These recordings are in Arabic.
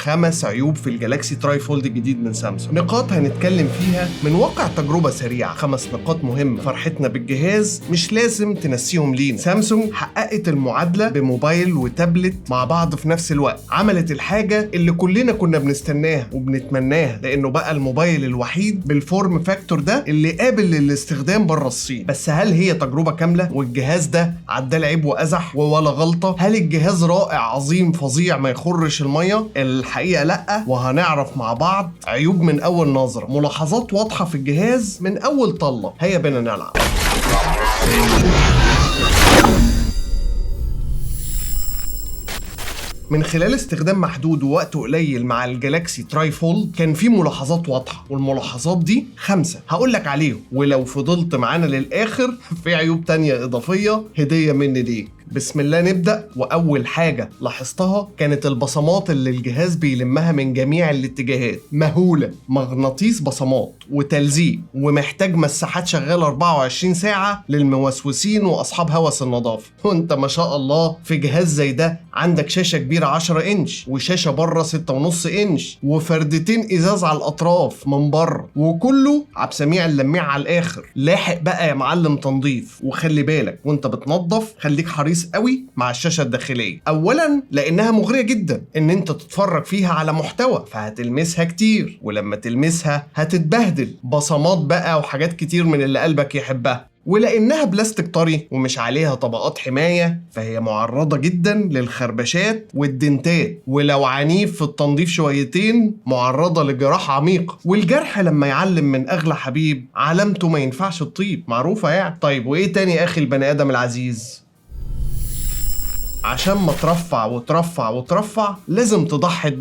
5 عيوب في الجالاكسي تراي فولد الجديد من سامسونج. نقاط هنتكلم فيها من واقع تجربة سريعة، 5 نقاط مهمة فرحتنا بالجهاز مش لازم تنسيهم لينا. سامسونج حققت المعادلة بموبايل وتابلت مع بعض في نفس الوقت، عملت الحاجة اللي كلنا كنا بنستناها وبنتمناها، لأنه بقى الموبايل الوحيد بالفورم فاكتور ده اللي قابل للاستخدام بره الصين. بس هل هي تجربة كاملة والجهاز ده عدى العيب وأزح ولا غلطة؟ هل الجهاز رائع عظيم فظيع ما يخرش المية؟ الحقيقة لأ، وهنعرف مع بعض عيوب من أول نظرة، ملاحظات واضحة في الجهاز من أول طلة. هيا بينا نلعب. من خلال استخدام محدود ووقت قليل مع الجالاكسي تراي فولد كان في ملاحظات واضحة، والملاحظات دي 5 هقولك عليهم، ولو فضلت معانا للآخر في عيوب تانية إضافية هدية مني ليك. بسم الله نبدأ. وأول حاجة لاحظتها كانت البصمات اللي الجهاز بيلمها من جميع الاتجاهات، مهولة، مغناطيس بصمات وتلزيق، ومحتاج مساحات شغالة 24 ساعة للموسوسين وأصحاب هوس النظافة. وانت ما شاء الله في جهاز زي ده عندك شاشة كبيرة 10 إنش وشاشة بره 6.5 إنش وفردتين إزاز على الأطراف من بره، وكله عبسميع اللميع على الآخر. لاحق بقى يا معلم تنظيف، وخلي بالك وانت بتنظف خليك حريص قوي مع الشاشة الداخلية. اولا لانها مغرية جدا ان انت تتفرج فيها على محتوى، فهتلمسها كتير، ولما تلمسها هتتبهدل بصمات بقى وحاجات كتير من اللي قلبك يحبها. ولانها بلاستيك طري ومش عليها طبقات حماية فهي معرضة جدا للخربشات والدنتات، ولو عنيف في التنظيف شويتين معرضة لجراح عميق، والجرح لما يعلم من اغلى حبيب علامته ما ينفعش تطيب، معروفة يعني. طيب وايه تاني يا اخي البني ادم العزيز؟ عشان ما ترفع وترفع وترفع لازم تضحي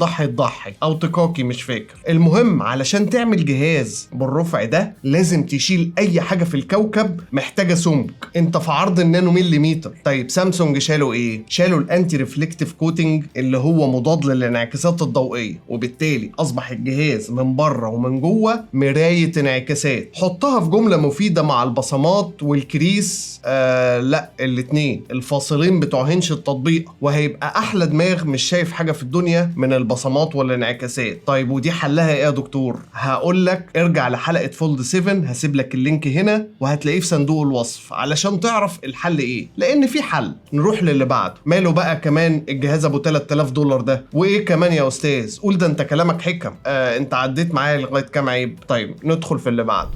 او تكاكي، مش فاكر. المهم علشان تعمل جهاز بالرفع ده لازم تشيل اي حاجة في الكوكب محتاجة سمك. انت في عرض النانو مليمتر. طيب سامسونج شالوا ايه؟ شالوا الانتي ريفلكتيف كوتنج اللي هو مضاد للانعكاسات الضوئية، وبالتالي اصبح الجهاز من بره ومن جوه مراية انعكاسات. حطها في جملة مفيدة مع البصمات والكريس، لا الاتنين الفاصلين بتوع هنش التطبيق، وهيبقى احلى دماغ مش شايف حاجه في الدنيا من البصمات والانعكاسات. طيب ودي حلها ايه يا دكتور؟ هقول لك ارجع لحلقه فولد 7، هسيب لك اللينك هنا وهتلاقيه في صندوق الوصف علشان تعرف الحل ايه، لان في حل. نروح للي بعده. ماله بقى كمان الجهاز ابو $3000 ده؟ وايه كمان يا استاذ؟ قول ده انت كلامك حكم. انت عديت معايا لغايه كام عيب؟ طيب ندخل في اللي بعده.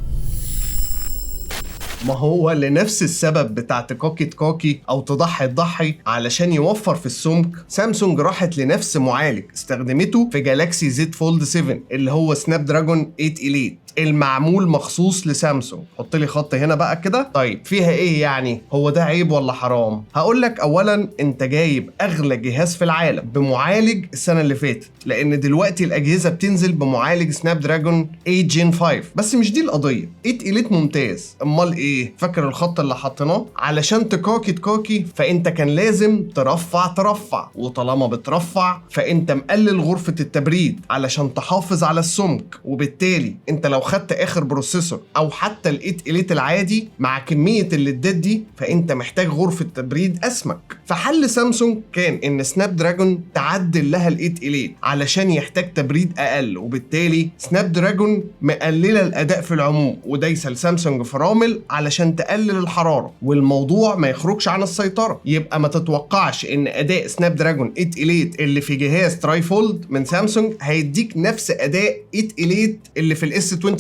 ما هو لنفس السبب بتاع تكاكي او تضحي علشان يوفر في السمك، سامسونج راحت لنفس معالج استخدمته في جالاكسي زد فولد 7 اللي هو سناب دراجون 8 إليت المعمول مخصوص لسامسونج. حط لي خط هنا بقى كده. طيب فيها ايه يعني؟ هو ده عيب ولا حرام؟ هقول لك اولا انت جايب اغلى جهاز في العالم بمعالج السنه اللي فاتت، لان دلوقتي الاجهزه بتنزل بمعالج سناب دراجون 8 جين 5، بس مش دي القضيه. 8 إليت ممتاز، امال ايه؟ فاكر الخط اللي حطيناه؟ علشان تكاكي فانت كان لازم ترفع، وطالما بترفع فانت مقلل غرفه التبريد علشان تحافظ على السمك، وبالتالي انت لو خدت اخر بروسيسور او حتى ال8 إليت العادي مع كميه الليدات دي فانت محتاج غرفه تبريد اسمك. فحل سامسونج كان ان سناب دراجون تعدل لها ال8 إليت علشان يحتاج تبريد اقل، وبالتالي سناب دراجون مقلله الاداء في العموم ودايسه لسامسونج فرامل علشان تقلل الحراره، والموضوع ما يخرجش عن السيطره. يبقى ما تتوقعش ان اداء سناب دراجون 8 إليت اللي في جهاز تراي فولد من سامسونج هيديك نفس اداء 8 إليت اللي في الاس 25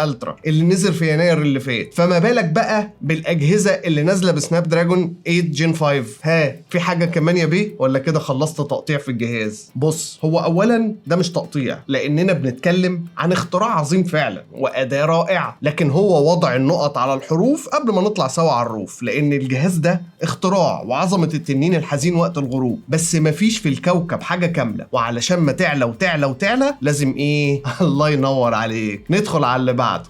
الترا اللي نزل في يناير اللي فات. فما بالك بقى بالاجهزه اللي نازله بسناب دراجون 8 جين 5. ها في حاجه كمان يا بيه ولا كده خلصت تقطيع في الجهاز؟ بص، هو اولا ده مش تقطيع لاننا بنتكلم عن اختراع عظيم فعلا واداه رائعه، لكن هو وضع النقط على الحروف قبل ما نطلع سوا على الروف، لان الجهاز ده اختراع وعظمه التنين الحزين وقت الغروب، بس مفيش في الكوكب حاجه كامله، وعلشان ما تعلى وتعلى وتعلى لازم ايه؟ الله ينور عليك. ندخل على اللي بعده.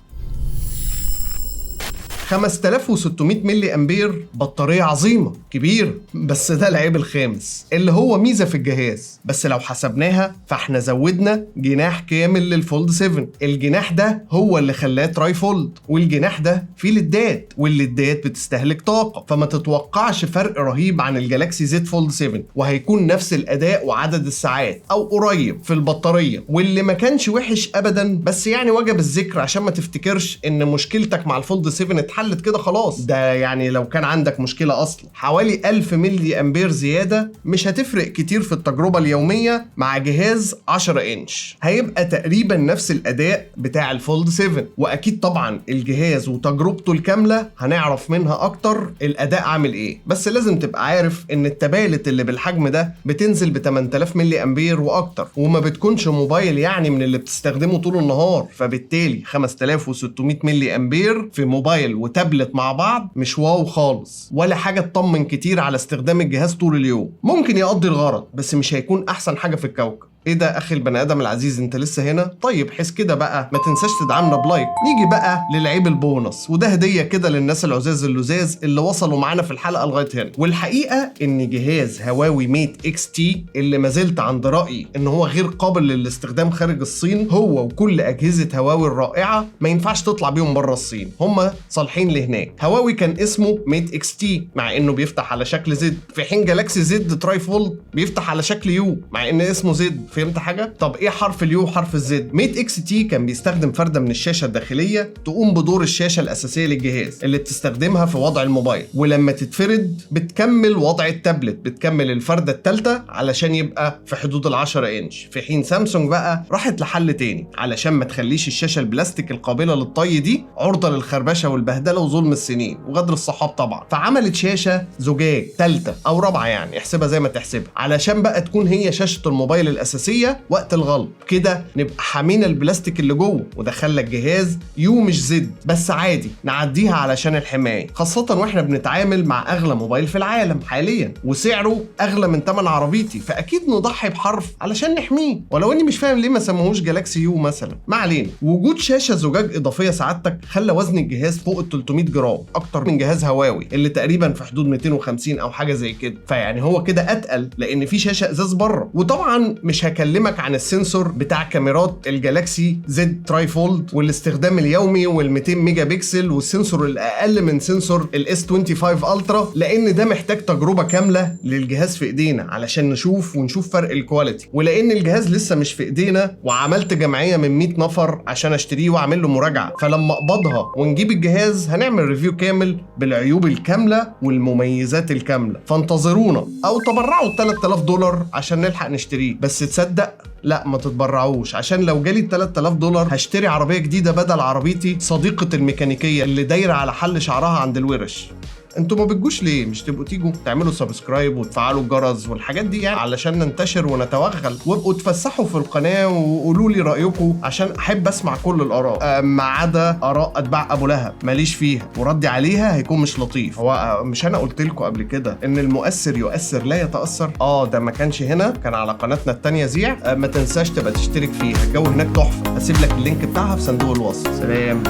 5600 ملي امبير، بطارية عظيمة كبيرة. بس ده العيب الخامس اللي هو ميزة في الجهاز، بس لو حسبناها فاحنا زودنا جناح كامل للفولد 7. الجناح ده هو اللي خلاه تراي فولد، والجناح ده فيه ليدات، والليدات بتستهلك طاقة، فما تتوقعش فرق رهيب عن الجالاكسي زد فولد 7، وهيكون نفس الاداء وعدد الساعات او قريب في البطارية، واللي ما كانش وحش ابدا. بس يعني وجب الذكر عشان ما تفتكرش ان مشكلتك مع الفولد 7 اتحلت كده خلاص، ده يعني لو كان عندك مشكلة اصلا. حوالي 1000 ملي امبير زيادة مش هتفرق كتير في التجربة اليومية مع جهاز 10 انش، هيبقى تقريبا نفس الاداء بتاع الفولد 7. واكيد طبعا الجهاز وتجربته الكاملة هنعرف منها اكتر الاداء عامل ايه، بس لازم تبقى عارف ان التبالت اللي بالحجم ده بتنزل ب 8000 ملي امبير واكتر، وما بتكونش موبايل يعني من اللي بتستخدمه طول النهار، فبالتالي 5600 ملي امبير في موبايل وتابلت مع بعض مش واو خالص، ولا حاجة تطمن كتير على استخدام الجهاز طول اليوم. ممكن يقضي الغرض بس مش هيكون احسن حاجة في الكوكب. ايه ده اخي البني ادم العزيز، انت لسه هنا؟ طيب حس كده بقى، ما تنساش تدعمنا بلايك. نيجي بقى للعيب البونص، وده هديه كده للناس العزاز اللزاز اللي وصلوا معانا في الحلقه لغايه هنا. والحقيقه ان جهاز هواوي ميت اكس تي اللي ما زلت عند رايي ان هو غير قابل للاستخدام خارج الصين، هو وكل اجهزه هواوي الرائعه ما ينفعش تطلع بيهم بره الصين، هم صالحين لهناك. هواوي كان اسمه ميت اكس تي مع انه بيفتح على شكل زد، في حين جالاكسي زد تراي فولد بيفتح على شكل يو مع ان اسمه زد. فهمت حاجه؟ طب ايه حرف اليو وحرف الزد؟ ميت اكس تي كان بيستخدم فرده من الشاشه الداخليه تقوم بدور الشاشه الاساسيه للجهاز اللي بتستخدمها في وضع الموبايل، ولما تتفرد بتكمل وضع التابلت، بتكمل الفرده الثالثه علشان يبقى في حدود ال10 انش. في حين سامسونج بقى راحت لحل تاني علشان ما تخليش الشاشه البلاستيك القابله للطي دي عرضه للخربشه والبهدله وظلم السنين وغدر الصحاب طبعا، فعملت شاشه زجاج ثالثه او رابعه، يعني احسبها زي ما تحسبها، علشان بقى تكون هي شاشه الموبايل الاساسيه وقت الغلق. كده نبقى حامين البلاستيك اللي جوه، وده خلى الجهاز يو مش زد، بس عادي نعديها علشان الحمايه، خاصه واحنا بنتعامل مع اغلى موبايل في العالم حاليا وسعره اغلى من ثمن عربيتي، فاكيد نضحي بحرف علشان نحميه. ولو اني مش فاهم ليه ما سموهوش جالاكسي يو مثلا، ما علينا. وجود شاشه زجاج اضافيه سعادتك خلى وزن الجهاز فوق ال 300 جرام، اكتر من جهاز هواوي اللي تقريبا في حدود 250 او حاجه زي كده، فيعني هو كده اتقل لان في شاشه ازاز بره. وطبعا مش هكلمك عن السنسور بتاع كاميرات الجالاكسي زد تراي فولد والاستخدام اليومي وال200 ميجا بكسل والسنسور الاقل من سنسور الاس 25 الترا، لان ده محتاج تجربه كامله للجهاز في ايدينا علشان نشوف فرق الكواليتي، ولان الجهاز لسه مش في ايدينا وعملت جمعيه من 100 نفر عشان اشتريه واعمل له مراجعه، فلما اقبضها ونجيب الجهاز هنعمل ريفيو كامل بالعيوب الكامله والمميزات الكامله، فانتظرونا او تبرعوا $3000 عشان نلحق نشتريه. بس تصدق لا ما تتبرعوش، عشان لو جالي $3000 هشتري عربيه جديده بدل عربيتي صديقه الميكانيكيه اللي دايره على حل شعرها عند الورش. انتوا ما بتجوش ليه؟ مش تبقوا تيجوا تعملوا سبسكرايب وتفعلوا الجرس والحاجات دي يعني علشان ننتشر ونتوغل، وابقوا تفسحوا في القناه وقولوا لي رايكم عشان احب اسمع كل الاراء، ما عدا اراء اتباع ابو لهب ماليش فيها، وردي عليها هيكون مش لطيف. هو مش انا قلت لكم قبل كده ان المؤثر يؤثر لا يتاثر؟ ده ما كانش هنا، كان على قناتنا التانية زيع. ما تنساش تبقى تشترك فيها، الجو هناك تحفه. هسيب لك اللينك بتاعها في صندوق الوصف. سلام.